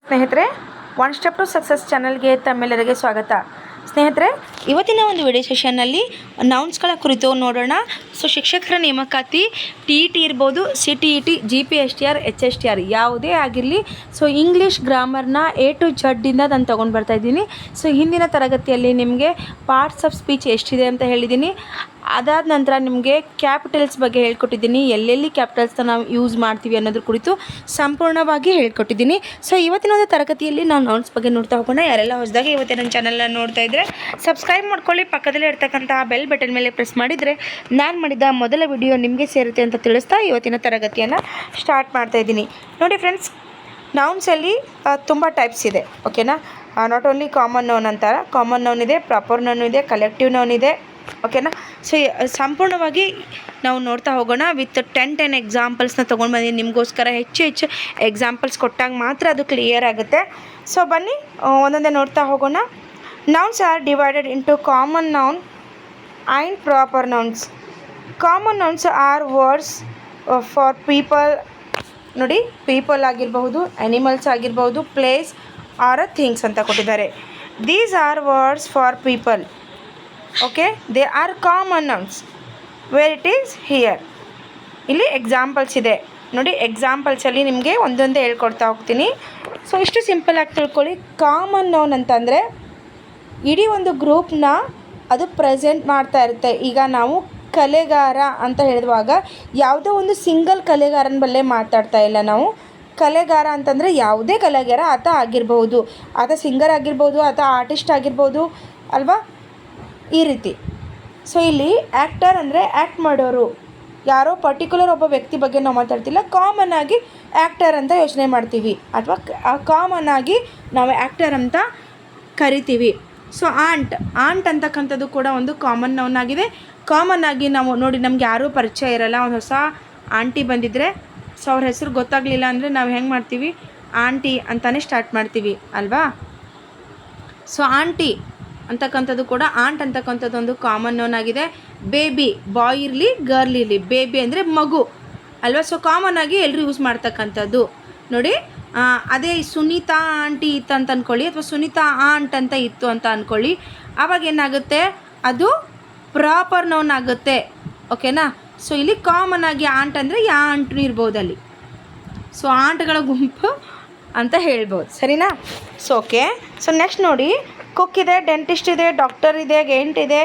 ಸ್ನೇಹಿತರೆ, one step to success ಚಾನಲ್ಗೆ ತಮ್ಮೆಲ್ಲರಿಗೆ ಸ್ವಾಗತ. ಸ್ನೇಹಿತರೆ, ಇವತ್ತಿನ ಒಂದು ವಿಡಿಯೋ ಸೆಷನ್ನಲ್ಲಿ ನೌನ್ಸ್ಗಳ ಕುರಿತು ನೋಡೋಣ. ಸೊ ಶಿಕ್ಷಕರ ನೇಮಕಾತಿ TET ಇರ್ಬೋದು, CTET, GPSTR, HSTR ಯಾವುದೇ ಆಗಿರಲಿ. ಸೊ ಇಂಗ್ಲೀಷ್ ಗ್ರಾಮರ್ನ A to Z ಇಂದ ನಾನು ತೊಗೊಂಡು ಬರ್ತಾಯಿದ್ದೀನಿ. ಸೊ ಹಿಂದಿನ ತರಗತಿಯಲ್ಲಿ ನಿಮಗೆ ಪಾರ್ಟ್ಸ್ ಆಫ್ ಸ್ಪೀಚ್ ಎಷ್ಟಿದೆ ಅಂತ ಹೇಳಿದ್ದೀನಿ. ಅದಾದ ನಂತರ ನಿಮಗೆ ಕ್ಯಾಪಿಟಲ್ಸ್ ಬಗ್ಗೆ ಹೇಳ್ಕೊಟ್ಟಿದ್ದೀನಿ, ಎಲ್ಲೆಲ್ಲಿ ಕ್ಯಾಪಿಟಲ್ಸ್ನ ನಾವು ಯೂಸ್ ಮಾಡ್ತೀವಿ ಅನ್ನೋದ್ರ ಕುರಿತು ಸಂಪೂರ್ಣವಾಗಿ ಹೇಳ್ಕೊಟ್ಟಿದ್ದೀನಿ. ಸೊ ಇವತ್ತಿನ ಒಂದು ತರಗತಿಯಲ್ಲಿ ನಾವು ನೌನ್ಸ್ ಬಗ್ಗೆ ನೋಡ್ತಾ ಹೋಗೋಣ. ಯಾರೆಲ್ಲ ಹೊಸದಾಗಿ ಇವತ್ತಿನ ನನ್ನ ಚಾನಲ್ನ ನೋಡ್ತಾ ಇದ್ದರೆ ಸಬ್ಸ್ಕ್ರೈಬ್ ಮಾಡ್ಕೊಳ್ಳಿ, ಪಕ್ಕದಲ್ಲೇ ಇರ್ತಕ್ಕಂಥ ಬೆಲ್ ಬಟನ್ ಮೇಲೆ ಪ್ರೆಸ್ ಮಾಡಿದರೆ ನಾನು ಮಾಡಿದ ಮೊದಲ ವಿಡಿಯೋ ನಿಮಗೆ ಸೇರುತ್ತೆ ಅಂತ ತಿಳಿಸ್ತಾ ಇವತ್ತಿನ ತರಗತಿಯನ್ನು ಸ್ಟಾರ್ಟ್ ಮಾಡ್ತಾ ಇದ್ದೀನಿ. ನೋಡಿ ಫ್ರೆಂಡ್ಸ್, ನೌನ್ಸಲ್ಲಿ ತುಂಬ ಟೈಪ್ಸ್ ಇದೆ. ಓಕೆನಾ, ನಾಟ್ ಓನ್ಲಿ ಕಾಮನ್ ನೌನ್ ಅಂತಾರ, ಕಾಮನ್ ನೌನ್ ಇದೆ, ಪ್ರಾಪರ್ ನೌನ್ ಇದೆ, ಕಲೆಕ್ಟಿವ್ ನೌನ್ ಇದೆ. ಓಕೆನಾ, ಸೊ ಸಂಪೂರ್ಣವಾಗಿ ನಾವು ನೋಡ್ತಾ ಹೋಗೋಣ. ವಿತ್ 10 ಎಕ್ಸಾಂಪಲ್ಸ್ನ ತೊಗೊಂಡು ಬಂದಿದ್ದೀನಿ ನಿಮಗೋಸ್ಕರ. ಹೆಚ್ಚು ಎಕ್ಸಾಂಪಲ್ಸ್ ಕೊಟ್ಟಾಗ ಮಾತ್ರ ಅದು ಕ್ಲಿಯರ್ ಆಗುತ್ತೆ. ಸೊ ಬನ್ನಿ ಒಂದೊಂದೇ ನೋಡ್ತಾ ಹೋಗೋಣ. Nouns are divided into common noun and proper nouns. Common nouns or words for people. ನೋಡಿ, ಪೀಪಲ್ ಆಗಿರಬಹುದು, ಆ್ಯನಿಮಲ್ಸ್ ಆಗಿರಬಹುದು, ಪ್ಲೇಸ್ ಆರ್ ಥಿಂಗ್ಸ್ ಅಂತ ಕೊಟ್ಟಿದ್ದಾರೆ. These or words for people. Okay, they are common nouns where it is here. ಇಲ್ಲಿ examples ಇದೆ ನೋಡಿ. ಎಕ್ಸಾಂಪಲ್ಸಲ್ಲಿ ನಿಮಗೆ ಒಂದೊಂದೇ ಹೇಳ್ಕೊಡ್ತಾ ಹೋಗ್ತೀನಿ. ಸೊ ಇಷ್ಟು ಸಿಂಪಲಾಗಿ ತಿಳ್ಕೊಳ್ಳಿ. ಕಾಮನ್ ನೌನ್ ಅಂತಂದರೆ ಇಡೀ ಒಂದು ಗ್ರೂಪ್ನ ಅದು ಪ್ರೆಸೆಂಟ್ ಮಾಡ್ತಾ ಇರುತ್ತೆ. ಈಗ ನಾವು ಕಲೆಗಾರ ಅಂತ ಹೇಳಿರುವಾಗ ಯಾವುದೋ ಒಂದು ಸಿಂಗಲ್ ಕಲೆಗಾರನ ಬಲ್ಲೇ ಮಾತಾಡ್ತಾ ಇಲ್ಲ ನಾವು. ಕಲೆಗಾರ ಅಂತಂದರೆ ಯಾವುದೇ ಕಲೆಗಾರ, ಆತ ಆಗಿರ್ಬೋದು, ಆತ ಸಿಂಗರ್ ಆಗಿರ್ಬೋದು, ಆತ ಆರ್ಟಿಸ್ಟ್ ಆಗಿರ್ಬೋದು ಅಲ್ವಾ, ಈ ರೀತಿ. ಸೊ ಇಲ್ಲಿ ಆ್ಯಕ್ಟರ್ ಅಂದರೆ ಆ್ಯಕ್ಟ್ ಮಾಡೋರು, ಯಾರೋ ಪರ್ಟಿಕ್ಯುಲರ್ ಒಬ್ಬ ವ್ಯಕ್ತಿ ಬಗ್ಗೆ ನಾವು ಮಾತಾಡ್ತಿಲ್ಲ. ಕಾಮನ್ ಆಗಿ ಆ್ಯಕ್ಟರ್ ಅಂತ ಯೋಚನೆ ಮಾಡ್ತೀವಿ, ಅಥವಾ ಕಾಮನ್ ಆಗಿ ನಾವು ಆ್ಯಕ್ಟರ್ ಅಂತ ಕರಿತೀವಿ. ಸೊ ಆಂಟ್ ಅಂತಕ್ಕಂಥದ್ದು ಕೂಡ ಒಂದು ಕಾಮನ್ ನೌನ್ ಆಗಿದೆ. ಕಾಮನ್ ಆಗಿ ನಾವು ನೋಡಿ, ನಮ್ಗೆ ಯಾರೂ ಪರಿಚಯ ಇರಲ್ಲ, ಒಂದು ಹೊಸ ಆಂಟಿ ಬಂದಿದ್ದರೆ ಸೊ ಅವ್ರ ಹೆಸರು ಗೊತ್ತಾಗಲಿಲ್ಲ ಅಂದರೆ ನಾವು ಹೆಂಗೆ ಮಾಡ್ತೀವಿ, ಆಂಟಿ ಅಂತಲೇ ಸ್ಟಾರ್ಟ್ ಮಾಡ್ತೀವಿ ಅಲ್ವಾ. ಸೊ ಆಂಟಿ ಅಂತಕ್ಕಂಥದ್ದು ಕೂಡ, ಆಂಟ್ ಅಂತಕ್ಕಂಥದ್ದು ಒಂದು ಕಾಮನ್ ನೌನ್ ಆಗಿದೆ. ಬೇಬಿ, ಬಾಯ್ ಇರಲಿ ಗರ್ಲ್ ಇರಲಿ, ಬೇಬಿ ಅಂದರೆ ಮಗು ಅಲ್ವಾ. ಸೊ ಕಾಮನ್ ಆಗಿ ಎಲ್ಲರೂ ಯೂಸ್ ಮಾಡ್ತಕ್ಕಂಥದ್ದು ನೋಡಿ. ಅದೇ ಸುನೀತಾ ಆಂಟಿ ಇತ್ತು ಅಂತ ಅಂದ್ಕೊಳ್ಳಿ, ಅಥವಾ ಸುನೀತಾ ಆಂಟ್ ಅಂತ ಇತ್ತು ಅಂತ ಅಂದ್ಕೊಳ್ಳಿ, ಆವಾಗ ಏನಾಗುತ್ತೆ, ಅದು ಪ್ರಾಪರ್ ನೌನ್ ಆಗುತ್ತೆ. ಓಕೆನಾ. ಸೊ ಇಲ್ಲಿ ಕಾಮನ್ ಆಗಿ ಆಂಟ್ ಅಂದರೆ ಯಾ ಆಂಟು ಇರ್ಬೋದು ಅಲ್ಲಿ. ಸೊ ಆಂಟ್ಗಳ ಗುಂಪು ಅಂತ ಹೇಳ್ಬೋದು, ಸರಿನಾ. So okay. ಸೊ ನೆಕ್ಸ್ಟ್ ನೋಡಿ, ಕುಕ್ ಇದೆ, ಡೆಂಟಿಸ್ಟ್ ಇದೆ, ಡಾಕ್ಟರ್ ಇದೆ, ಗೇಂಟ್ ಇದೆ,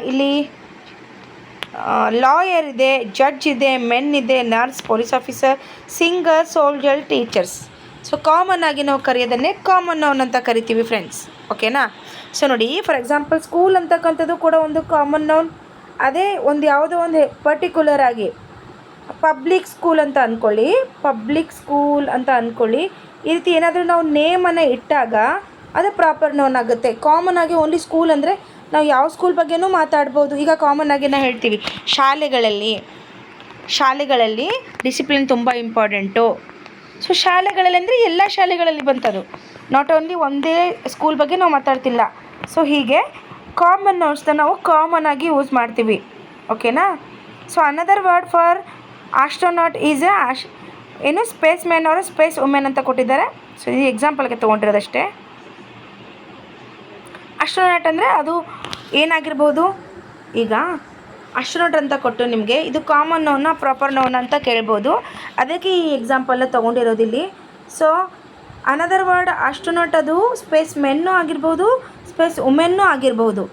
ಇಲ್ಲಿ ಲಾಯರ್ ಇದೆ, ಜಡ್ಜ್ ಇದೆ, ಮೆನ್ ಇದೆ, nurse, police officer, singer, soldier, teachers. So common ಆಗಿ ನಾವು ಕರೆಯೋದನ್ನೇ ಕಾಮನ್ ನೌನ್ ಅಂತ ಕರಿತೀವಿ ಫ್ರೆಂಡ್ಸ್. ಓಕೆನಾ. ಸೊ ನೋಡಿ, ಫಾರ್ ಎಕ್ಸಾಂಪಲ್ ಸ್ಕೂಲ್ ಅಂತಕ್ಕಂಥದ್ದು ಕೂಡ ಒಂದು ಕಾಮನ್ ನೌನ್. ಅದೇ ಒಂದು ಯಾವುದೋ ಒಂದು ಪರ್ಟಿಕ್ಯುಲರ್ ಆಗಿ ಪಬ್ಲಿಕ್ ಸ್ಕೂಲ್ ಅಂತ ಅಂದ್ಕೊಳ್ಳಿ, ಪಬ್ಲಿಕ್ ಸ್ಕೂಲ್ ಅಂತ ಅಂದ್ಕೊಳ್ಳಿ. ಈ ರೀತಿ ಏನಾದರೂ ನಾವು ನೇಮನ್ನು ಇಟ್ಟಾಗ ಅದು ಪ್ರಾಪರ್ ನೌನ್ ಆಗುತ್ತೆ. ಕಾಮನ್ ಆಗಿ ಓನ್ಲಿ ಸ್ಕೂಲ್ ಅಂದರೆ ನಾವು ಯಾವ ಸ್ಕೂಲ್ ಬಗ್ಗೆನೂ ಮಾತಾಡ್ಬೋದು. ಈಗ ಕಾಮನ್ ಆಗಿ ನಾವು ಹೇಳ್ತೀವಿ ಶಾಲೆಗಳಲ್ಲಿ ಡಿಸಿಪ್ಲಿನ್ ತುಂಬ ಇಂಪಾರ್ಟೆಂಟು. ಸೊ ಶಾಲೆಗಳಲ್ಲಿ ಅಂದರೆ ಎಲ್ಲ ಶಾಲೆಗಳಲ್ಲಿ ಬಂತದು, ನಾಟ್ ಓನ್ಲಿ ಒಂದೇ ಸ್ಕೂಲ್ ಬಗ್ಗೆ ನಾವು ಮಾತಾಡ್ತಿಲ್ಲ. ಸೊ ಹೀಗೆ ಕಾಮನ್ ನೌನ್ಸ್ನ ನಾವು ಕಾಮನ್ ಆಗಿ ಯೂಸ್ ಮಾಡ್ತೀವಿ. ಓಕೆನಾ. So another word for astronaut is ಏನು ಸ್ಪೇಸ್ ಮ್ಯಾನ್ ಅವರು ಸ್ಪೇಸ್ ವುಮೆನ್ ಅಂತ ಕೊಟ್ಟಿದ್ದಾರೆ. ಸೊ ಈ ಎಕ್ಸಾಂಪಲ್ಗೆ ತೊಗೊಂಡಿರೋದಷ್ಟೇ. ಆಸ್ಟ್ರೋನಾಟ್ ಅಂದರೆ ಅದು ಏನಾಗಿರ್ಬೋದು, ಈಗ ಆಸ್ಟ್ರೋನಾಟ್ ಅಂತ ಕೊಟ್ಟು ನಿಮಗೆ ಇದು ಕಾಮನ್ ನೌನ ಪ್ರಾಪರ್ ನೌನ್ ಅಂತ ಕೇಳ್ಬೋದು, ಅದಕ್ಕೆ ಈ ಎಕ್ಸಾಂಪಲ್ ತೊಗೊಂಡಿರೋದಿಲ್ಲಿ. ಸೊ ಅನದರ್ ವರ್ಡ್ ಆಸ್ಟ್ರೋನಾಟ್ ಅದು ಸ್ಪೇಸ್ ಮೆನ್ನೂ ಆಗಿರ್ಬೋದು, ಸ್ಪೇಸ್ ವುಮೆನ್ನೂ ಆಗಿರ್ಬೋದು.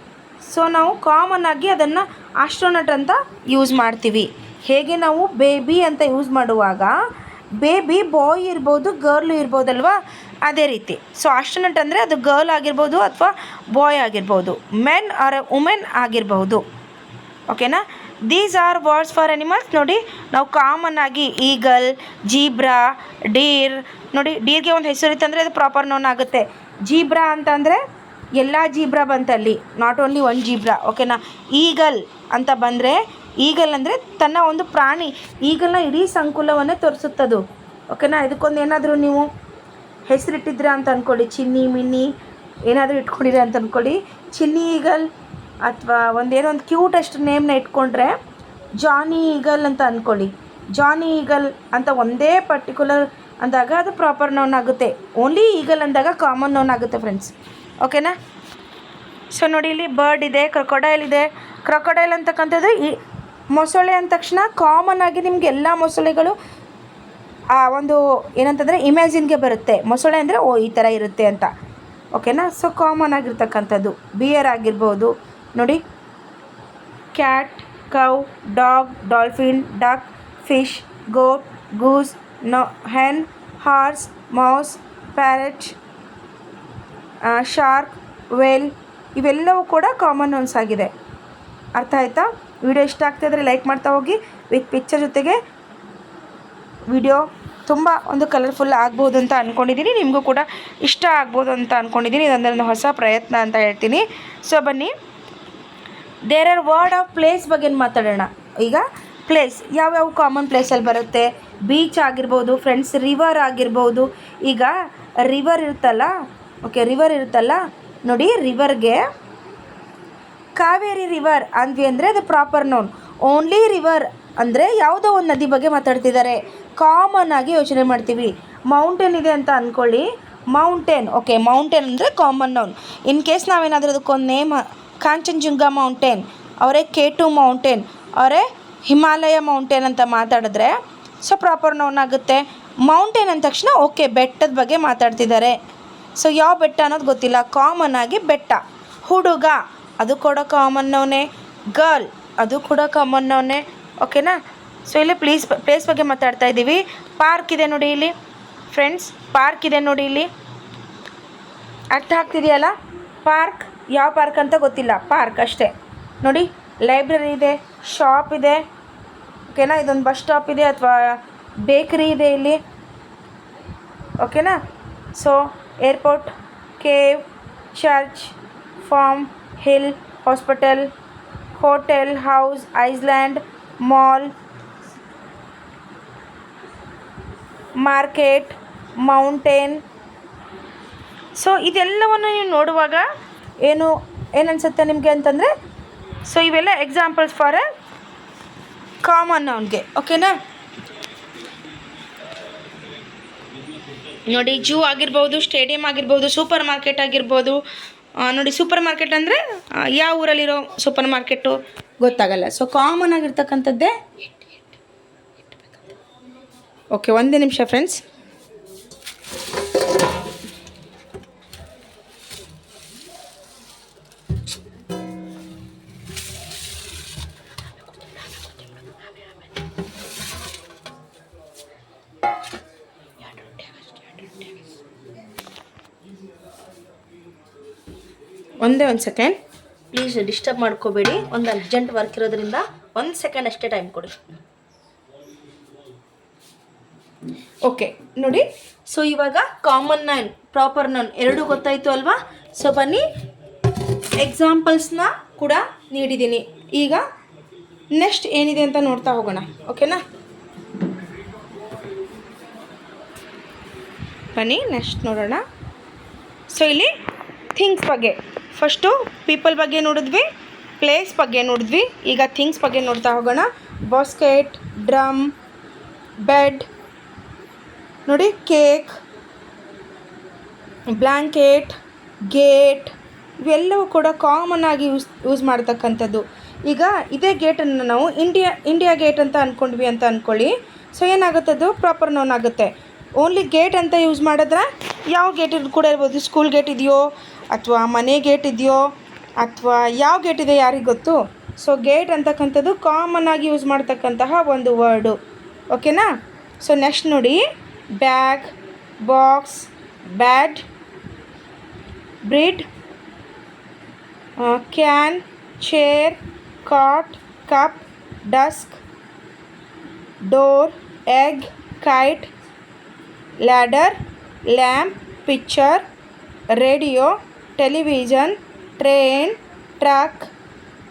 ಸೊ ನಾವು ಕಾಮನ್ ಆಗಿ ಅದನ್ನು ಆಸ್ಟ್ರೋನಾಟ್ ಅಂತ ಯೂಸ್ ಮಾಡ್ತೀವಿ. ಹೇಗೆ ನಾವು ಬೇಬಿ ಅಂತ ಯೂಸ್ ಮಾಡುವಾಗ ಬೇಬಿ ಬಾಯ್ ಇರ್ಬೋದು, ಗರ್ಲು ಇರ್ಬೋದಲ್ವಾ, ಅದೇ ರೀತಿ. ಸೊ ಆಸ್ಟ್ರೋನಾಟ್ ಅಂದರೆ ಅದು ಗರ್ಲ್ ಆಗಿರ್ಬೋದು ಅಥವಾ ಬಾಯ್ ಆಗಿರ್ಬೋದು, ಮೆನ್ ಆರ್ ವುಮೆನ್ ಆಗಿರ್ಬೋದು. ಓಕೆನಾ. These or words for animals. ನೋಡಿ, ನಾವು ಕಾಮನ್ ಆಗಿ ಈಗಲ್, ಜೀಬ್ರಾ, ಡೀರ್. ನೋಡಿ, ಡೀರ್ಗೆ ಒಂದು ಹೆಸರಿತ್ತಂದರೆ ಅದು ಪ್ರಾಪರ್ ನೌನ್ ಆಗುತ್ತೆ. ಜೀಬ್ರಾ ಅಂತಂದರೆ ಎಲ್ಲ ಜೀಬ್ರಾ ಬಂತಲ್ಲಿ, ನಾಟ್ ಓನ್ಲಿ ಒನ್ ಜೀಬ್ರಾ. ಓಕೆನಾ. ಈಗಲ್ ಅಂತ ಬಂದರೆ, ಈಗಲ್ ಅಂದರೆ ತನ್ನ ಒಂದು ಪ್ರಾಣಿ, ಈಗಲ್ನ ಇಡೀ ಸಂಕುಲವನ್ನೇ ತೋರಿಸುತ್ತದು. ಓಕೆನಾ. ಇದಕ್ಕೊಂದು ಏನಾದರೂ ನೀವು ಹೆಸರಿಟ್ಟಿದ್ರೆ ಅಂತ ಅಂದ್ಕೊಳ್ಳಿ, ಚಿನ್ನಿ ಮಿನ್ನಿ ಏನಾದರೂ ಇಟ್ಕೊಂಡಿದ್ರೆ ಅಂತ ಅಂದ್ಕೊಳ್ಳಿ, ಚಿನ್ನಿ ಈಗಲ್, ಅಥವಾ ಒಂದೇನೋ ಒಂದು ಕ್ಯೂಟೆಸ್ಟ್ ನೇಮ್ನ ಇಟ್ಕೊಂಡ್ರೆ ಜಾನಿ ಈಗಲ್ ಅಂತ ಅಂದ್ಕೊಳ್ಳಿ. ಜಾನಿ ಈಗಲ್ ಅಂತ ಒಂದೇ ಪರ್ಟಿಕ್ಯುಲರ್ ಅಂದಾಗ ಅದು ಪ್ರಾಪರ್ ನೌನ್ ಆಗುತ್ತೆ. ಓನ್ಲಿ ಈಗಲ್ ಅಂದಾಗ ಕಾಮನ್ ನೌನ್ ಆಗುತ್ತೆ ಫ್ರೆಂಡ್ಸ್. ಓಕೆನಾ? ಸೊ ನೋಡಿ, ಇಲ್ಲಿ ಬರ್ಡ್ ಇದೆ, ಕ್ರೊಕೊಡೈಲ್ ಇದೆ. ಕ್ರೊಕೊಡೈಲ್ ಅಂತಕ್ಕಂಥದ್ದು ಈ ಮೊಸಳೆ ಅಂದ ತಕ್ಷಣ ಕಾಮನ್ ಆಗಿ ನಿಮಗೆ ಎಲ್ಲ ಮೊಸಳೆಗಳು ಆ ಒಂದು ಏನಂತಂದರೆ ಇಮ್ಯಾಜಿನ್ಗೆ ಬರುತ್ತೆ. ಮೊಸಳೆ ಅಂದರೆ ಓ ಈ ಥರ ಇರುತ್ತೆ ಅಂತ. ಓಕೆನಾ? ಸೊ ಕಾಮನ್ ಆಗಿರ್ತಕ್ಕಂಥದ್ದು ಬಿಯರ್ ಆಗಿರ್ಬೋದು. ನೋಡಿ, cat, cow, dog, dolphin, duck, fish, goat, goose, hen, horse, mouse, parrot, shark, whale ಇವೆಲ್ಲವೂ ಕೂಡ ಕಾಮನ್ ನೌನ್ಸ್ ಆಗಿದೆ. ಅರ್ಥ ಆಯಿತಾ? ವಿಡಿಯೋ ಇಷ್ಟ ಆಗ್ತಾಯಿದ್ರೆ ಲೈಕ್ ಮಾಡ್ತಾ ಹೋಗಿ. ವಿತ್ ಪಿಕ್ಚರ್ ಜೊತೆಗೆ ವಿಡಿಯೋ ತುಂಬ ಒಂದು ಕಲರ್ಫುಲ್ ಆಗ್ಬೋದು ಅಂತ ಅಂದ್ಕೊಂಡಿದ್ದೀನಿ. ನಿಮಗೂ ಕೂಡ ಇಷ್ಟ ಆಗ್ಬೋದು ಅಂತ ಅಂದ್ಕೊಂಡಿದ್ದೀನಿ. ಇದೊಂದೊಂದು ಹೊಸ ಪ್ರಯತ್ನ ಅಂತ ಹೇಳ್ತೀನಿ. ಸೊ ಬನ್ನಿ, there are word of place ಬಗ್ಗೆ ಮಾತಾಡೋಣ. ಈಗ ಪ್ಲೇಸ್ ಯಾವ್ಯಾವ ಕಾಮನ್ ಪ್ಲೇಸಲ್ಲಿ ಬರುತ್ತೆ? ಬೀಚ್ ಆಗಿರ್ಬೋದು ಫ್ರೆಂಡ್ಸ್, ರಿವರ್ ಆಗಿರ್ಬೋದು. ಈಗ ರಿವರ್ ಇರುತ್ತಲ್ಲ, ಓಕೆ, ರಿವರ್ ಇರುತ್ತಲ್ಲ ನೋಡಿ, ರಿವರ್ಗೆ ಕಾವೇರಿ ರಿವರ್ ಅಂದ್ವಿ ಅಂದರೆ ಅದು ಪ್ರಾಪರ್ ನೌನ್. ಓನ್ಲಿ ರಿವರ್ ಅಂದರೆ ಯಾವುದೋ ಒಂದು ನದಿ ಬಗ್ಗೆ ಮಾತಾಡ್ತಿದ್ದಾರೆ, ಕಾಮನ್ ಆಗಿ ಯೋಚನೆ ಮಾಡ್ತೀವಿ. ಮೌಂಟೇನ್ ಇದೆ ಅಂತ ಅಂದ್ಕೊಳ್ಳಿ, ಮೌಂಟೇನ್, ಓಕೆ, ಮೌಂಟೇನ್ ಅಂದರೆ ಕಾಮನ್ ನೌನ್. ಇನ್ ಕೇಸ್ ನಾವೇನಾದರೂ ಅದಕ್ಕೊಂದು ನೇಮ್, ಕಾಂಚನಜುಂಗ ಮೌಂಟೇನ್, ಅವರೇ K2 ಮೌಂಟೇನ್, ಅವರೇ ಹಿಮಾಲಯ ಮೌಂಟೇನ್ ಅಂತ ಮಾತಾಡಿದ್ರೆ ಸೊ ಪ್ರಾಪರ್ ನೌನ್ ಆಗುತ್ತೆ. ಮೌಂಟೇನ್ ಅಂದ ತಕ್ಷಣ ಓಕೆ ಬೆಟ್ಟದ ಬಗ್ಗೆ ಮಾತಾಡ್ತಿದ್ದಾರೆ. ಸೊ ಯಾವ ಬೆಟ್ಟ ಅನ್ನೋದು ಗೊತ್ತಿಲ್ಲ, ಕಾಮನ್ ಆಗಿ ಬೆಟ್ಟ. ಹುಡುಗ ಅದು ಕೂಡ ಕಾಮನ್ ನೌನೇ. ಗರ್ಲ್ ಅದು ಕೂಡ ಕಾಮನ್ ನೌನೇ. ಓಕೆನಾ? ಸೊ ಇಲ್ಲಿ ಪ್ಲೇಸ್ ಬಗ್ಗೆ ಮಾತಾಡ್ತಾ ಇದ್ದೀವಿ. ಪಾರ್ಕ್ ಇದೆ ನೋಡಿ ಇಲ್ಲಿ ಫ್ರೆಂಡ್ಸ್, ಪಾರ್ಕ್ ಇದೆ ನೋಡಿ ಇಲ್ಲಿ. ಅರ್ಥ ಆಗ್ತಿದೆಯಲ್ಲ? ಪಾರ್ಕ್ ಯಾವ ಪಾರ್ಕ್ ಅಂತ ಗೊತ್ತಿಲ್ಲ, ಪಾರ್ಕ್ ಅಷ್ಟೇ. ನೋಡಿ, ಲೈಬ್ರರಿ ಇದೆ, ಶಾಪ್ ಇದೆ, ಓಕೆನಾ? ಇದೊಂದು ಬಸ್ ಸ್ಟಾಪ್ ಇದೆ ಅಥವಾ ಬೇಕರಿ ಇದೆ ಇಲ್ಲಿ. ಓಕೆನಾ? So airport, cave, church, farm, hill, hospital, hotel, house, island, mall, market, mountain. So ಇದೆಲ್ಲವನ್ನು ನೀವು ನೋಡುವಾಗ ಏನನ್ಸುತ್ತೆ ನಿಮಗೆ ಅಂತಂದರೆ, ಸೊ ಇವೆಲ್ಲ ಎಕ್ಸಾಂಪಲ್ಸ್ ಫಾರ್ ಎ ಕಾಮನ್ ನೌನ್ಗೆ. ಓಕೆನಾ? ನೋಡಿ, ಜೂ ಆಗಿರ್ಬೋದು, ಸ್ಟೇಡಿಯಂ ಆಗಿರ್ಬೋದು, ಸೂಪರ್ ಮಾರ್ಕೆಟ್ ಆಗಿರ್ಬೋದು. ನೋಡಿ, ಸೂಪರ್ ಮಾರ್ಕೆಟ್ ಅಂದರೆ ಯಾವ ಊರಲ್ಲಿರೋ ಸೂಪರ್ ಮಾರ್ಕೆಟು ಗೊತ್ತಾಗಲ್ಲ. ಸೊ ಕಾಮನ್ ಆಗಿರ್ತಕ್ಕಂಥದ್ದೇ. ಓಕೆ, ಒಂದೇ ನಿಮಿಷ ಫ್ರೆಂಡ್ಸ್. ಒಂದೇ ಒಂದು ಸೆಕೆಂಡ್ ಪ್ಲೀಸ್, ಡಿಸ್ಟರ್ಬ್ ಮಾಡ್ಕೋಬೇಡಿ. ಒಂದು ಅರ್ಜೆಂಟ್ ವರ್ಕ್ ಇರೋದ್ರಿಂದ ಒಂದು ಸೆಕೆಂಡ್ ಅಷ್ಟೇ ಟೈಮ್ ಕೊಡಿ. ಓಕೆ ನೋಡಿ, ಸೊ ಇವಾಗ ಕಾಮನ್ ನೌನ್, ಪ್ರಾಪರ್ ನೌನ್ ಎರಡೂ ಗೊತ್ತಾಯಿತು ಅಲ್ವಾ? ಸೊ ಬನ್ನಿ, ಎಕ್ಸಾಂಪಲ್ಸ್ನ ಕೂಡ ನೀಡಿದ್ದೀನಿ. ಈಗ ನೆಕ್ಸ್ಟ್ ಏನಿದೆ ಅಂತ ನೋಡ್ತಾ ಹೋಗೋಣ. ಓಕೆನಾ? ಬನ್ನಿ ನೆಕ್ಸ್ಟ್ ನೋಡೋಣ. ಸೊ ಇಲ್ಲಿ ಥಿಂಗ್ಸ್ ಬಗ್ಗೆ, ಫಸ್ಟು ಪೀಪಲ್ ಬಗ್ಗೆ ನೋಡಿದ್ವಿ, ಪ್ಲೇಸ್ ಬಗ್ಗೆ ನೋಡಿದ್ವಿ. ಈಗ ಥಿಂಗ್ಸ್ ಬಗ್ಗೆ ನೋಡ್ತಾ ಹೋಗೋಣ. ಬಾಸ್ಕೆಟ್, ಡ್ರಮ್, ಬೆಡ್, ನೋಡಿ, ಕೇಕ್, ಬ್ಲ್ಯಾಂಕೆಟ್, ಗೇಟ್ ಇವೆಲ್ಲವೂ ಕೂಡ ಕಾಮನ್ ಆಗಿ ಯೂಸ್ ಮಾಡ್ತಕ್ಕಂಥದ್ದು. ಈಗ ಇದೇ ಗೇಟನ್ನು ನಾವು ಇಂಡಿಯಾ ಗೇಟ್ ಅಂತ ಅಂದ್ಕೊಂಡ್ವಿ ಅಂತ ಅಂದ್ಕೊಳ್ಳಿ. ಸೊ ಏನಾಗುತ್ತದು? ಪ್ರಾಪರ್ ನೌನ್ ಆಗುತ್ತೆ. ಓನ್ಲಿ ಗೇಟ್ ಅಂತ ಯೂಸ್ ಮಾಡಿದ್ರೆ ಯಾವ ಗೇಟ್ ಕೂಡ ಇರ್ಬೋದು. ಸ್ಕೂಲ್ ಗೇಟ್ ಇದೆಯೋ ಅಥವಾ ಮನೆ ಗೇಟ್ ಇದೆಯೋ ಅಥವಾ ಯಾವ ಗೇಟ್ ಇದೆ ಯಾರಿಗೆ ಗೊತ್ತು. ಸೊ ಗೇಟ್ ಅಂತಕ್ಕಂಥದ್ದು ಕಾಮನ್ ಆಗಿ ಯೂಸ್ ಮಾಡ್ತಕ್ಕಂತಹ ಒಂದು ವರ್ಡು. ಓಕೆನಾ? ಸೊ ನೆಕ್ಸ್ಟ್ ನೋಡಿ, bag, box, bed, bird, can, chair, cot, cup, desk, door, egg, kite, ladder, lamp, picture, radio, television, train, truck,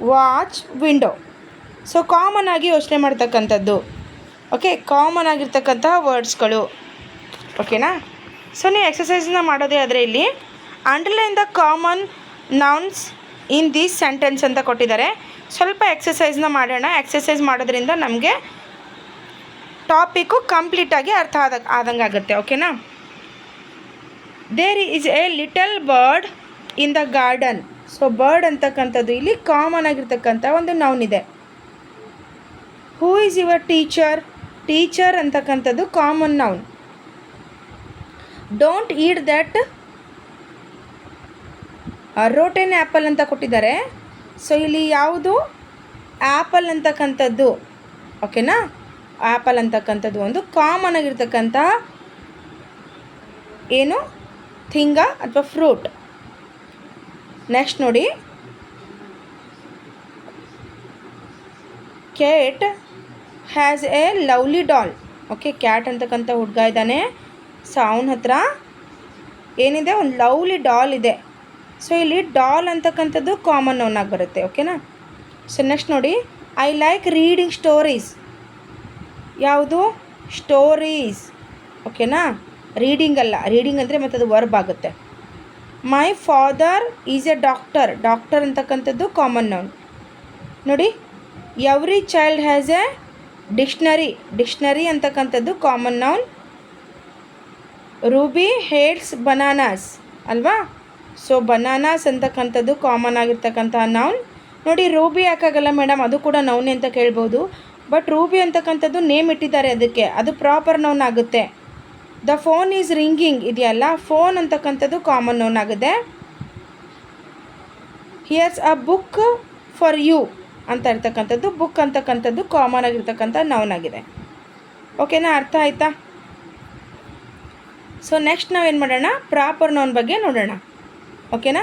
watch, window. So common ಆಗಿ ಯೋಚನೆ ಮಾಡ್ತಕ್ಕಂಥದ್ದು. ಓಕೆ, ಕಾಮನ್ ಆಗಿರ್ತಕ್ಕಂತಹ ವರ್ಡ್ಸ್ಗಳು. ಓಕೆನಾ? ಸೊ ನೀವು ಎಕ್ಸಸೈಸ್ನ ಮಾಡೋದೇ ಆದರೆ ಇಲ್ಲಿ underline the common nouns in this sentence ಅಂತ ಕೊಟ್ಟಿದ್ದಾರೆ. ಸ್ವಲ್ಪ ಎಕ್ಸಸೈಸ್ನ ಮಾಡೋಣ. ಎಕ್ಸಸೈಸ್ ಮಾಡೋದ್ರಿಂದ ನಮಗೆ ಟಾಪಿಕ್ಕು ಕಂಪ್ಲೀಟಾಗಿ ಅರ್ಥ ಆದಂಗೆ ಆಗುತ್ತೆ. ಓಕೆನಾ. There is a little bird in the garden. So bird ಅಂತಕ್ಕಂಥದ್ದು ಇಲ್ಲಿ ಕಾಮನ್ ಆಗಿರ್ತಕ್ಕಂಥ ಒಂದು ನೌನ್ ಇದೆ. Who is your teacher. Teacher ಅಂತಕ್ಕಂಥದ್ದು common noun. Don't eat that rotten apple ಅಂತ ಕೊಟ್ಟಿದ್ದಾರೆ. ಸೊ ಇಲ್ಲಿ ಯಾವುದು ಆ್ಯಪಲ್ ಅಂತಕ್ಕಂಥದ್ದು, ಓಕೆನಾ, ಆ್ಯಪಲ್ ಅಂತಕ್ಕಂಥದ್ದು ಒಂದು ಕಾಮನ್ ಆಗಿರ್ತಕ್ಕಂಥ ಏನು ಥಿಂಗ ಅಥವಾ ಫ್ರೂಟ್. ನೆಕ್ಸ್ಟ್ ನೋಡಿ, cat has a lovely doll. Okay, cat ಅಂತಕ್ಕಂಥ ಹುಡುಗ ಇದ್ದಾನೆ. ಸೊ ಅವನ ಹತ್ರ ಏನಿದೆ, ಒಂದು ಲವ್ಲಿ ಡಾಲ್ ಇದೆ. ಸೊ ಇಲ್ಲಿ ಡಾಲ್ ಅಂತಕ್ಕಂಥದ್ದು ಕಾಮನ್ ನೌನ್ ಆಗಿ ಬರುತ್ತೆ. ಓಕೆನಾ. ಸೊ ನೆಕ್ಸ್ಟ್ ನೋಡಿ, ಐ ಲೈಕ್ ರೀಡಿಂಗ್ ಸ್ಟೋರೀಸ್. ಯಾವುದು ಸ್ಟೋರೀಸ್, ಓಕೆನಾ, ರೀಡಿಂಗ್ ಅಲ್ಲ. ರೀಡಿಂಗ್ ಅಂದರೆ ಮತ್ತು ಅದು ವರ್ಬ್ ಆಗುತ್ತೆ. My father is a doctor. Doctor ಅಂತಕ್ಕಂಥದ್ದು ಕಾಮನ್ ನೌನ್. ನೋಡಿ, every child has a dictionary. Dictionary ಅಂತಕ್ಕಂಥದ್ದು common noun. Ruby hates bananas ಅಲ್ವಾ. ಸೊ ಬನಾನಾಸ್ ಅಂತಕ್ಕಂಥದ್ದು ಕಾಮನ್ ಆಗಿರ್ತಕ್ಕಂಥ ನೌನ್. ನೋಡಿ, ರೂಬಿ ಯಾಕಾಗಲ್ಲ ಮೇಡಮ್, ಅದು ಕೂಡ ನೌನ್ ಅಂತ ಕೇಳ್ಬೋದು. ಬಟ್ ರೂಬಿ ಅಂತಕ್ಕಂಥದ್ದು ನೇಮ್ ಇಟ್ಟಿದ್ದಾರೆ ಅದಕ್ಕೆ, ಅದು ಪ್ರಾಪರ್ ನೌನ್ ಆಗುತ್ತೆ. ದ ಫೋನ್ ಈಸ್ ರಿಂಗಿಂಗ್ ಇದೆಯಲ್ಲ, ಫೋನ್ ಅಂತಕ್ಕಂಥದ್ದು ಕಾಮನ್ ನೌನ್ ಆಗಿದೆ. Here's a book for you ಅಂತ ಇರ್ತಕ್ಕಂಥದ್ದು, ಬುಕ್ ಅಂತಕ್ಕಂಥದ್ದು ಕಾಮನ್ ಆಗಿರ್ತಕ್ಕಂಥ ನೌನ್ ಆಗಿದೆ. ಓಕೆನಾ, ಅರ್ಥ ಆಯ್ತಾ. ಸೊ ನೆಕ್ಸ್ಟ್ ನಾವೇನು ಮಾಡೋಣ, ಪ್ರಾಪರ್ ನೌನ್ ಬಗ್ಗೆ ನೋಡೋಣ. ಓಕೆನಾ.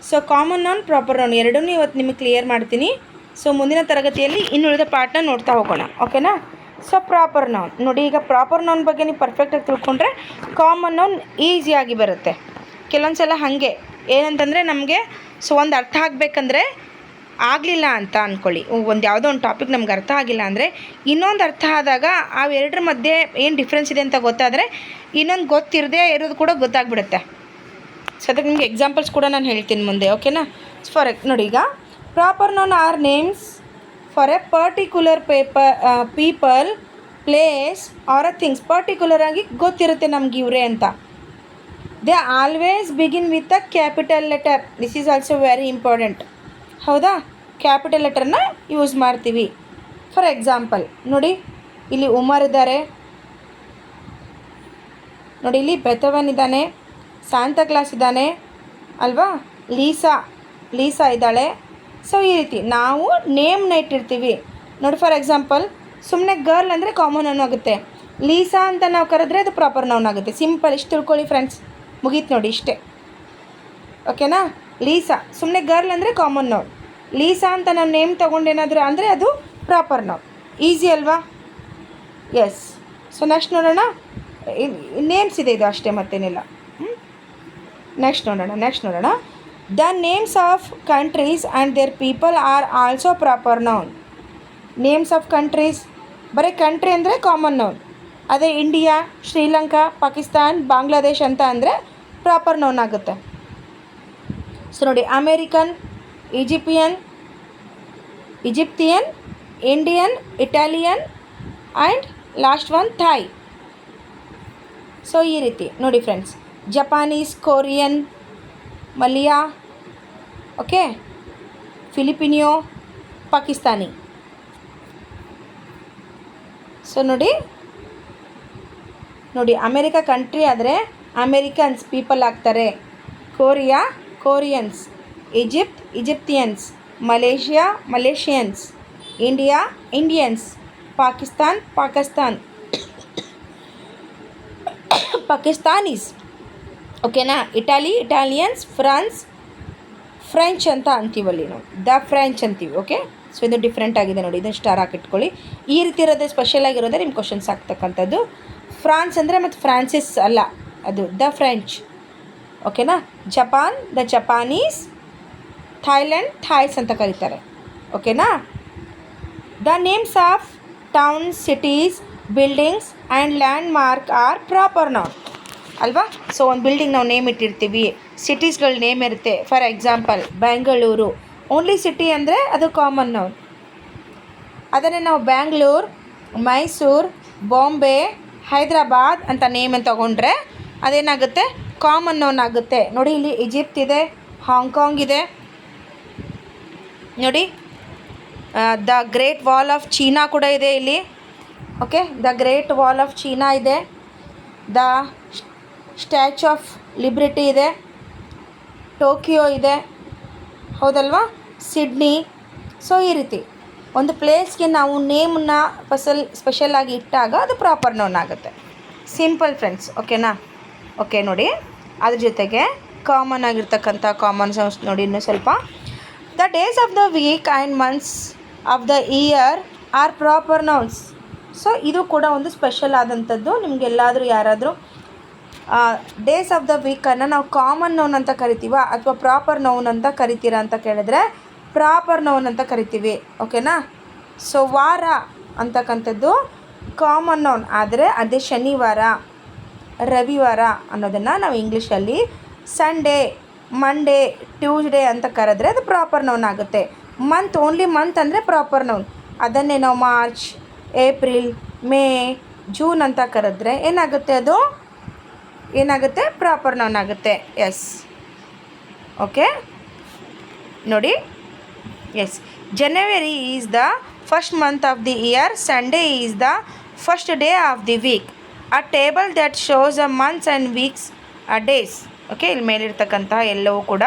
So common noun, proper noun ಎರಡನ್ನೂ ಇವತ್ತು ನಿಮಗೆ ಕ್ಲಿಯರ್ ಮಾಡ್ತೀನಿ. ಸೊ ಮುಂದಿನ ತರಗತಿಯಲ್ಲಿ ಇನ್ನುಳಿದ ಪಾರ್ಟ್ನ ನೋಡ್ತಾ ಹೋಗೋಣ. ಓಕೆನಾ. ಸೊ ಪ್ರಾಪರ್ ನೌನ್ ನೋಡಿ, ಈಗ ಪ್ರಾಪರ್ ನೌನ್ ಬಗ್ಗೆ ನೀವು ಪರ್ಫೆಕ್ಟಾಗಿ ತಿಳ್ಕೊಂಡ್ರೆ ಕಾಮನ್ ನೌನ್ ಈಸಿಯಾಗಿ ಬರುತ್ತೆ. ಕೆಲವೊಂದು ಸಲ ಹಾಗೆ ಏನಂತಂದರೆ ನಮಗೆ ಸೊ ಒಂದು ಅರ್ಥ ಆಗಬೇಕಂದ್ರೆ ಆಗಲಿಲ್ಲ ಅಂತ ಅಂದ್ಕೊಳ್ಳಿ. ಒಂದು ಯಾವುದೋ ಒಂದು ಟಾಪಿಕ್ ನಮ್ಗೆ ಅರ್ಥ ಆಗಿಲ್ಲ ಅಂದರೆ ಇನ್ನೊಂದು ಅರ್ಥ ಆದಾಗ ಅವೆರಡರ ಮಧ್ಯೆ ಏನು ಡಿಫ್ರೆನ್ಸ್ ಇದೆ ಅಂತ ಗೊತ್ತಾದರೆ ಇನ್ನೊಂದು ಗೊತ್ತಿರದೇ ಇರೋದು ಕೂಡ ಗೊತ್ತಾಗ್ಬಿಡುತ್ತೆ. ಸೊ ಅದಕ್ಕೆ ನಿಮಗೆ ಎಕ್ಸಾಂಪಲ್ಸ್ ಕೂಡ ನಾನು ಹೇಳ್ತೀನಿ ಮುಂದೆ. ಓಕೆನಾ. ನೋಡಿ, ಈಗ proper noun are names for a particular people, place or a things. Particular ಆಗಿ ಗೊತ್ತಿರುತ್ತೆ ನಮ್ಗೆ ಇವರೇ ಅಂತ. They always begin with a capital letter. This is also very important. ಹೌದಾ, ಕ್ಯಾಪಿಟಲ್ ಲೆಟರ್ನ ಯೂಸ್ ಮಾಡ್ತೀವಿ. ಫಾರ್ ಎಕ್ಸಾಂಪಲ್ ನೋಡಿ, ಇಲ್ಲಿ ಉಮರ್ ಇದ್ದಾರೆ, ನೋಡಿ ಇಲ್ಲಿ ಬೆಥವನ್ ಇದ್ದಾನೆ, ಸಾಂತಾ ಕ್ಲಾಸ್ ಇದ್ದಾನೆ ಅಲ್ವಾ, ಲೀಸಾ ಇದ್ದಾಳೆ. ಸೊ ಈ ರೀತಿ ನಾವು ನೇಮ್ನ ಇಟ್ಟಿರ್ತೀವಿ ನೋಡಿ. ಫಾರ್ ಎಕ್ಸಾಂಪಲ್ ಸುಮ್ಮನೆ ಗರ್ಲ್ ಅಂದರೆ ಕಾಮನ್ ನೌನ್ ಆಗುತ್ತೆ. ಲೀಸಾ ಅಂತ ನಾವು ಕರೆದ್ರೆ ಅದು ಪ್ರಾಪರ್ ನೌನ್ ಆಗುತ್ತೆ. ಸಿಂಪಲ್, ಇಷ್ಟು ತಿಳ್ಕೊಳ್ಳಿ ಫ್ರೆಂಡ್ಸ್, ಮುಗೀತು ನೋಡಿ ಇಷ್ಟೇ. ಓಕೆನಾ. ಲೀಸಾ ಸುಮ್ಮನೆ ಗರ್ಲ್ ಅಂದರೆ ಕಾಮನ್ ನೌನ್. ಲೀಸಾ ಅಂತ ನಾವು ನೇಮ್ ತೊಗೊಂಡೇನಾದರೂ ಅಂದರೆ ಅದು ಪ್ರಾಪರ್ ನೌನ್. ಈಸಿ ಅಲ್ವಾ. ಎಸ್. ಸೊ ನೆಕ್ಸ್ಟ್ ನೋಡೋಣ, ನೇಮ್ಸ್ ಇದೆ ಇದು ಅಷ್ಟೇ, ಮತ್ತೇನಿಲ್ಲ. ನೆಕ್ಸ್ಟ್ ನೋಡೋಣ. The names of countries and their people are also proper noun. Names of countries, ಬರೀ ಕಂಟ್ರಿ ಅಂದರೆ ಕಾಮನ್ ನೌನ್. ಅದೇ ಇಂಡಿಯಾ, ಶ್ರೀಲಂಕಾ, ಪಾಕಿಸ್ತಾನ್, ಬಾಂಗ್ಲಾದೇಶ್ ಅಂತ ಅಂದರೆ ಪ್ರಾಪರ್ ನೌನ್ ಆಗುತ್ತೆ. ಸೊ ನೋಡಿ, American, Egyptian, Indian, Italian and last one Thai. So ಈ ರೀತಿ ನೋಡಿ friends, Japanese, Korean, Malay, okay, Filipino, Pakistani. So ನೋಡಿ, ಅಮೇರಿಕಾ ಕಂಟ್ರಿ ಆದರೆ ಅಮೇರಿಕನ್ಸ್ ಪೀಪಲ್ ಆಗ್ತಾರೆ, Korea Koreans, Egyptians, Malaysia Malaysians, India Indians, Pakistan Pakistanis. ಓಕೆನಾ. ಇಟಾಲಿಯನ್ಸ್, ಫ್ರೆಂಚ್ ಅಂತ ಅಂತೀವಲ್ಲಿ ನಾವು, ದ ಫ್ರೆಂಚ್ ಅಂತೀವಿ. ಓಕೆ. ಸೊ ಇದು ಡಿಫ್ರೆಂಟ್ ಆಗಿದೆ ನೋಡಿ, ಇದನ್ನು ಸ್ಟಾರ್ ಹಾಕಿಟ್ಕೊಳ್ಳಿ. ಈ ರೀತಿ ಇರೋದೇ ಸ್ಪೆಷಲ್ ಆಗಿರೋದೇ ನಿಮ್ಮ ಕ್ವಶನ್ಸ್ ಆಗ್ತಕ್ಕಂಥದ್ದು. ಫ್ರಾನ್ಸ್ ಅಂದರೆ ಮತ್ತು ಫ್ರಾನ್ಸಿಸ್ ಅಲ್ಲ, ಅದು ದ ಫ್ರೆಂಚ್. ಓಕೆನಾ. ಜಪಾನ್, ದ ಜಪಾನೀಸ್, ಥೈಲ್ಯಾಂಡ್, ಥಾಯ್ಸ್ ಅಂತ ಕರೀತಾರೆ. ಓಕೆನಾ. The names of towns, cities, buildings and land mark R proper noun ಅಲ್ವಾ. ಸೊ ಒಂದು ಬಿಲ್ಡಿಂಗ್ ನಾವು ನೇಮ್ ಇಟ್ಟಿರ್ತೀವಿ, ಸಿಟೀಸ್ಗಳ ನೇಮ್ ಇರುತ್ತೆ. For example Bengaluru, only city ಅಂದರೆ ಅದು ಕಾಮನ್ ನೌನ್. ಅದನ್ನೇ ನಾವು ಬ್ಯಾಂಗ್ಳೂರು, ಮೈಸೂರು, ಬಾಂಬೆ, ಹೈದ್ರಾಬಾದ್ ಅಂತ ನೇಮನ್ನು ತೊಗೊಂಡ್ರೆ ಅದೇನಾಗುತ್ತೆ, ಕಾಮನ್ ನೌನ್ ಆಗುತ್ತೆ. ನೋಡಿ ಇಲ್ಲಿ ಈಜಿಪ್ಟ್ ಇದೆ, ಹಾಂಗ್ಕಾಂಗ್ ಇದೆ, ನೋಡಿ the great wall of China ಕೂಡ ಇದೆ ಇಲ್ಲಿ. Okay, the great wall of China ಇದೆ, ದ ಸ್ಟ್ಯಾಚ್ಯೂ ಆಫ್ ಲಿಬ್ರಿಟಿ ಇದೆ, ಟೋಕಿಯೋ ಇದೆ, ಹೌದಲ್ವಾ, ಸಿಡ್ನಿ. ಸೊ ಈ ರೀತಿ ಒಂದು ಪ್ಲೇಸ್ಗೆ ನಾವು ನೇಮನ್ನ ಸ್ಪೆಷಲಾಗಿ ಇಟ್ಟಾಗ ಅದು ಪ್ರಾಪರ್ ನೌನ್ ಆಗುತ್ತೆ. ಸಿಂಪಲ್ ಫ್ರೆಂಡ್ಸ್, ಓಕೆನಾ. ಓಕೆ ನೋಡಿ, ಅದ್ರ ಜೊತೆಗೆ ಕಾಮನ್ ಆಗಿರ್ತಕ್ಕಂಥ ಕಾಮನ್ ಸೌಂಡ್ಸ್ ನೋಡಿ ಇನ್ನೂ ಸ್ವಲ್ಪ. The days of the weak and months of the year R proper nouns. So ಇದು ಕೂಡ ಒಂದು ಸ್ಪೆಷಲ್ ಆದಂಥದ್ದು. ನಿಮಗೆಲ್ಲಾದರೂ ಯಾರಾದರೂ ಡೇಸ್ ಆಫ್ ದ ವೀಕನ್ನು ನಾವು ಕಾಮನ್ ನೌನ್ ಅಂತ ಕರಿತೀವ ಅಥವಾ ಪ್ರಾಪರ್ ನೌನ್ ಅಂತ ಕರಿತೀರಾ ಅಂತ ಕೇಳಿದ್ರೆ ಪ್ರಾಪರ್ ನೌನ್ ಅಂತ ಕರಿತೀವಿ. ಓಕೆನಾ. ಸೊ ವಾರ ಅಂತಕ್ಕಂಥದ್ದು ಕಾಮನ್ ನೌನ್, ಆದರೆ ಅದೇ ಶನಿವಾರ, ರವಿವಾರ ಅನ್ನೋದನ್ನು ನಾವು ಇಂಗ್ಲೀಷಲ್ಲಿ ಸಂಡೇ, ಮಂಡೇ, ಟ್ಯೂಸ್ಡೇ ಅಂತ ಕರೆದ್ರೆ ಅದು ಪ್ರಾಪರ್ ನೌನ್ ಆಗುತ್ತೆ. ಮಂತ್, ಓನ್ಲಿ ಮಂತ್ ಅಂದರೆ ಪ್ರಾಪರ್ ನೌನ್. ಅದನ್ನೇ ನಾವು ಮಾರ್ಚ್, ಏಪ್ರಿಲ್, ಮೇ, ಜೂನ್ ಅಂತ ಕರೆದ್ರೆ ಏನಾಗುತ್ತೆ, ಅದು ಏನಾಗುತ್ತೆ, ಪ್ರಾಪರ್ ನೌನ್ ಆಗುತ್ತೆ. ಎಸ್, ಓಕೆ ನೋಡಿ. Yes, January is the first month of the year, Sunday is the first day of the week. A table that shows a months and weeks days. Okay, ಇಲ್ಲಿ ಮೇಲಿರ್ತಕ್ಕಂತಹ ಎಲ್ಲವೂ ಕೂಡ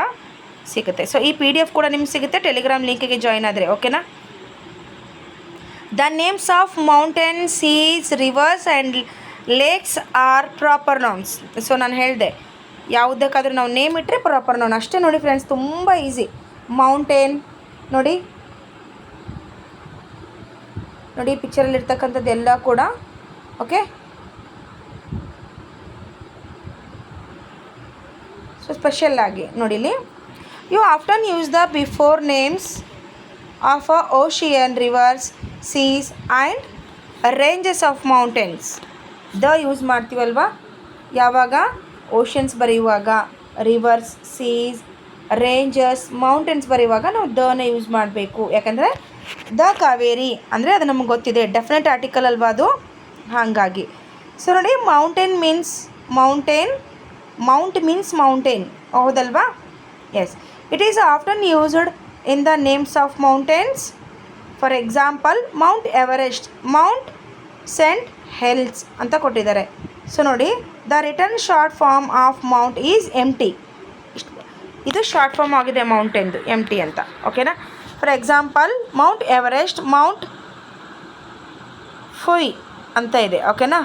ಸಿಗುತ್ತೆ. So ಈ PDF ಕೂಡ ನಿಮ್ಗೆ ಸಿಗುತ್ತೆ ಟೆಲಿಗ್ರಾಮ್ ಲಿಂಕಿಗೆ ಜಾಯ್ನ್ ಆದರೆ. ಓಕೆನಾ. The names of mountain, seas, rivers and lakes are proper nouns. So ನಾನು ಹೇಳಿದೆ, ಯಾವುದಕ್ಕಾದ್ರೂ ನಾವು ನೇಮ್ ಇಟ್ಟರೆ ಪ್ರಾಪರ್ ನೌನ್ ಅಷ್ಟೇ. ನೋಡಿ ಫ್ರೆಂಡ್ಸ್, ತುಂಬ ಈಸಿ. ಮೌಂಟೇನ್ ನೋಡಿ, ನೋಡಿ ಪಿಕ್ಚರಲ್ಲಿರ್ತಕ್ಕಂಥದ್ದು ಎಲ್ಲ ಕೂಡ. ಓಕೆ, ಸೊ ಸ್ಪೆಷಲ್ಲಾಗಿ ನೋಡಿಲಿ. You often use the before names of a ocean, rivers, seas and ranges of mountains. The use ಮಾಡ್ತೀವಲ್ವ ಯಾವಾಗ, ಓಷನ್ಸ್ ಬರೆಯುವಾಗ, ರಿವರ್ಸ್, ಸೀಸ್, ರೇಂಜಸ್, ಮೌಂಟೇನ್ಸ್ ಬರೆಯುವಾಗ ನಾವು ದನ ಯೂಸ್ ಮಾಡಬೇಕು. ಯಾಕಂದರೆ ದ ಕಾವೇರಿ ಅಂದರೆ ಅದು ನಮಗೆ ಗೊತ್ತಿದೆ, ಡೆಫಿನೆಟ್ ಆರ್ಟಿಕಲ್ ಅಲ್ವಾ ಅದು, ಹಾಗಾಗಿ. ಸೊ ನೋಡಿ, mountain means mountain, mount means mountain, ಹೌದಲ್ವಾ. Yes, it is often used in the names of mountains. For example mount Everest, mount Saint Helens ಅಂತ ಕೊಟ್ಟಿದ್ದಾರೆ. ಸೊ ನೋಡಿ, the return short form of mount is MT. ಇದು short form ಆಗಿದೆ ಮೌಂಟೇನ್ದು, MT ಅಂತ. ಓಕೆನಾ. For example mount Everest, mount Fuji ಅಂತ ಇದೆ. ಓಕೆನಾ.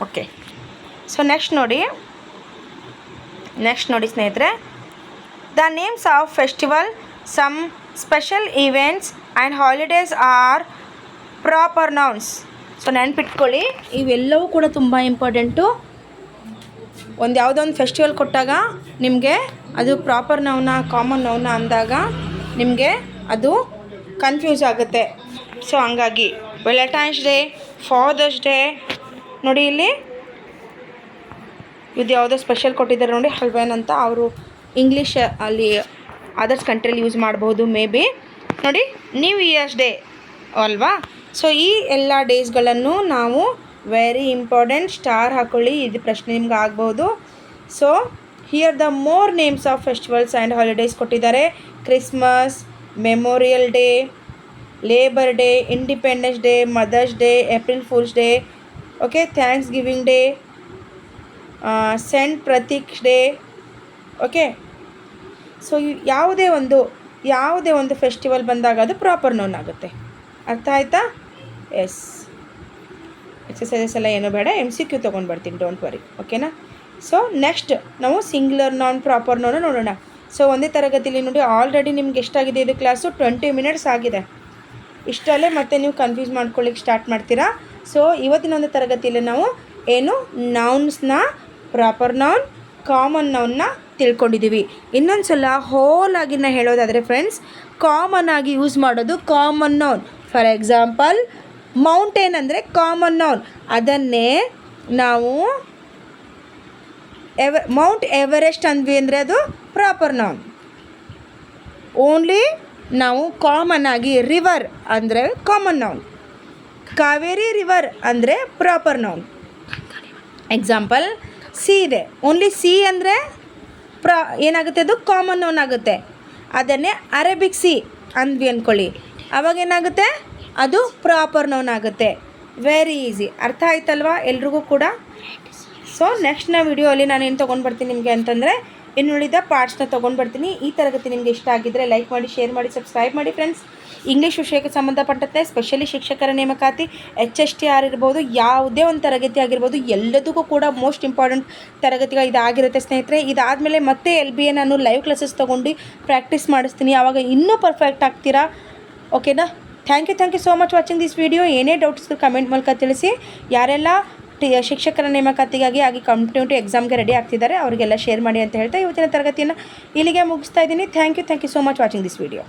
ಓಕೆ, ಸೊ ನೆಕ್ಸ್ಟ್ ನೋಡಿ ಸ್ನೇಹಿತರೆ, the names of festival, some special events and holidays R proper nouns. So ನೆನ್ಪಿಟ್ಕೊಳ್ಳಿ, ಇವೆಲ್ಲವೂ ಕೂಡ ತುಂಬ ಇಂಪಾರ್ಟೆಂಟು. ಒಂದು ಯಾವುದೋ ಒಂದು ಫೆಸ್ಟಿವಲ್ ಕೊಟ್ಟಾಗ ನಿಮಗೆ ಅದು ಪ್ರಾಪರ್ ನೌನ ಕಾಮನ್ ನೌನ ಅಂದಾಗ ನಿಮಗೆ ಅದು ಕನ್ಫ್ಯೂಸ್ ಆಗುತ್ತೆ. ಸೊ ಹಂಗಾಗಿ ವ್ಯಾಲೆಂಟೈನ್ಸ್ ಡೇ, ಫಾದರ್ಸ್ ಡೇ ನೋಡಿ, ಇಲ್ಲಿ ಇದು ಯಾವುದೋ ಸ್ಪೆಷಲ್ ಕೊಟ್ಟಿದ್ದಾರೆ ನೋಡಿ, ಹಲ್ವೇನ್ ಅಂತ. ಅವರು ಇಂಗ್ಲೀಷ್ ಅಲ್ಲಿ ಅದರ್ಸ್ ಕಂಟ್ರಿಯಲ್ಲಿ ಯೂಸ್ ಮಾಡ್ಬೋದು ಮೇ ಬಿ. ನೋಡಿ, ನ್ಯೂ ಇಯರ್ಸ್ ಡೇ ಅಲ್ವಾ. ಸೊ ಈ ಎಲ್ಲ ಡೇಸ್ಗಳನ್ನು ನಾವು ವೆರಿ ಇಂಪಾರ್ಟೆಂಟ್ ಸ್ಟಾರ್ ಹಾಕ್ಕೊಳ್ಳಿ, ಇದು ಪ್ರಶ್ನೆ ನಿಮ್ಗೆ ಆಗ್ಬೋದು. So here the more names of festivals and holidays ಕೊಟ್ಟಿದ್ದಾರೆ. Christmas, Memorial Day, Labour Day, Independence Day, Mother's Day, April Fools Day, okay, Thanksgiving Day, Saint Patrick's Day. Okay, so ಯಾವುದೇ ಒಂದು festival ಬಂದಾಗ ಅದು proper noun ಆಗುತ್ತೆ. ಅರ್ಥ ಆಯಿತಾ? S, exercises ಎಲ್ಲ ಏನೂ ಬೇಡ, MCQ ತೊಗೊಂಡು ಬರ್ತೀನಿ, ಡೋಂಟ್ ವರಿ. ಓಕೆನಾ. ಸೊ ನೆಕ್ಸ್ಟ್ ನಾವು ಸಿಂಗ್ಯುಲರ್ ನೌನ್, ಪ್ರಾಪರ್ ನೌನ್ ನೋಡೋಣ. ಸೊ ಒಂದೇ ತರಗತಿಯಲ್ಲಿ ನೋಡಿ, ಆಲ್ರೆಡಿ ನಿಮ್ಗೆ ಎಷ್ಟಾಗಿದೆ ಇದು ಕ್ಲಾಸು, 20 ಮಿನಿಟ್ಸ್ ಆಗಿದೆ. ಇಷ್ಟಲ್ಲೇ ಮತ್ತೆ ನೀವು ಕನ್ಫ್ಯೂಸ್ ಮಾಡ್ಕೊಳ್ಳಿಕ್ಕೆ ಸ್ಟಾರ್ಟ್ ಮಾಡ್ತೀರಾ. ಸೊ ಇವತ್ತಿನ ಒಂದು ತರಗತಿಯಲ್ಲಿ ನಾವು ಏನು ನೌನ್ಸ್ನ, ಪ್ರಾಪರ್ ನೌನ್, ಕಾಮನ್ ನೌನ್ನ ತಿಳ್ಕೊಂಡಿದ್ದೀವಿ. ಇನ್ನೊಂದು ಸಲ ಹೋಲ್ ಆಗಿನ ಹೇಳೋದಾದರೆ ಫ್ರೆಂಡ್ಸ್, ಕಾಮನ್ ಆಗಿ ಯೂಸ್ ಮಾಡೋದು common noun. For example mountain ಅಂದರೆ ಕಾಮನ್ ನೌನ್, ಅದನ್ನೇ ನಾವು ಮೌಂಟ್ ಎವರೆಸ್ಟ್ ಅಂದ್ವಿ ಅಂದರೆ ಅದು ಪ್ರಾಪರ್ ನೌನ್. ಓನ್ಲಿ ನಾವು ಕಾಮನ್ ಆಗಿ ರಿವರ್ ಅಂದರೆ ಕಾಮನ್ ನೌನ್. ಕಾವೇರಿ ರಿವರ್ ಅಂದರೆ ಪ್ರಾಪರ್ ನೌನ್. ಎಕ್ಸಾಂಪಲ್ ಸಿ ಇದೆ, ಓನ್ಲಿ ಸಿ ಅಂದರೆ ಏನಾಗುತ್ತೆ, ಅದು ಕಾಮನ್ ನೌನ್ ಆಗುತ್ತೆ. ಅದನ್ನೇ ಅರೇಬಿಕ್ ಸಿ ಅಂದ್ವಿ ಅಂದ್ಕೊಳ್ಳಿ, ಅವಾಗ ಏನಾಗುತ್ತೆ, ಅದು ಪ್ರಾಪರ್ ನೌನ್ ಆಗುತ್ತೆ. ವೆರಿ ಈಸಿ, ಅರ್ಥ ಆಯ್ತಲ್ವಾ ಎಲ್ರಿಗೂ ಕೂಡ? ಸೊ ನೆಕ್ಸ್ಟ್ನ ವಿಡಿಯೋಲಿ ನಾನು ಏನು ತೊಗೊಂಡು ಬರ್ತೀನಿ ನಿಮಗೆ ಅಂತಂದರೆ, ಇನ್ನುಳಿದ ಪಾರ್ಟ್ಸ್ನ ತೊಗೊಂಡು ಬರ್ತೀನಿ. ಈ ತರಗತಿ ನಿಮಗೆ ಇಷ್ಟ ಆಗಿದ್ದರೆ ಲೈಕ್ ಮಾಡಿ, ಶೇರ್ ಮಾಡಿ, ಸಬ್ಸ್ಕ್ರೈಬ್ ಮಾಡಿ ಫ್ರೆಂಡ್ಸ್. ಇಂಗ್ಲೀಷ್ ವಿಷಯಕ್ಕೆ ಸಂಬಂಧಪಟ್ಟಂತೆ ಸ್ಪೆಷಲಿ ಶಿಕ್ಷಕರ ನೇಮಕಾತಿ, HSTR ಇರ್ಬೋದು, ಯಾವುದೇ ಒಂದು ತರಗತಿ ಆಗಿರ್ಬೋದು, ಎಲ್ಲದಕ್ಕೂ ಕೂಡ ಮೋಸ್ಟ್ ಇಂಪಾರ್ಟೆಂಟ್ ತರಗತಿಗಳು ಇದಾಗಿರುತ್ತೆ ಸ್ನೇಹಿತರೆ. ಇದಾದಮೇಲೆ ಮತ್ತೆ LBA ನಾನು ಲೈವ್ ಕ್ಲಾಸಸ್ ತೊಗೊಂಡು ಪ್ರಾಕ್ಟೀಸ್ ಮಾಡಿಸ್ತೀನಿ, ಆವಾಗ ಇನ್ನೂ ಪರ್ಫೆಕ್ಟ್ ಆಗ್ತೀರಾ. ಓಕೆನಾ? Thank you so much watching this video. ಏನೇ ಡೌಟ್ಸ್ ಕಮೆಂಟ್ ಮೂಲಕ ತಿಳಿಸಿ. ಯಾರೆಲ್ಲ ಶಿಕ್ಷಕರ ನೇಮಕಾತಿಗಾಗಿ ಕಾಂಪಿಟೇಟಿವ್ ಎಕ್ಸಾಮ್ಗೆ ರೆಡಿ ಆಗ್ತಿದ್ದಾರೆ ಅವರಿಗೆಲ್ಲ ಶೇರ್ ಮಾಡಿ ಅಂತ ಹೇಳ್ತಾ ಇವತ್ತಿನ ತರಗತಿಯನ್ನು ಇಲ್ಲಿಗೆ ಮುಗಿಸ್ತಾ ಇದ್ದೀನಿ. Thank you so much watching this video.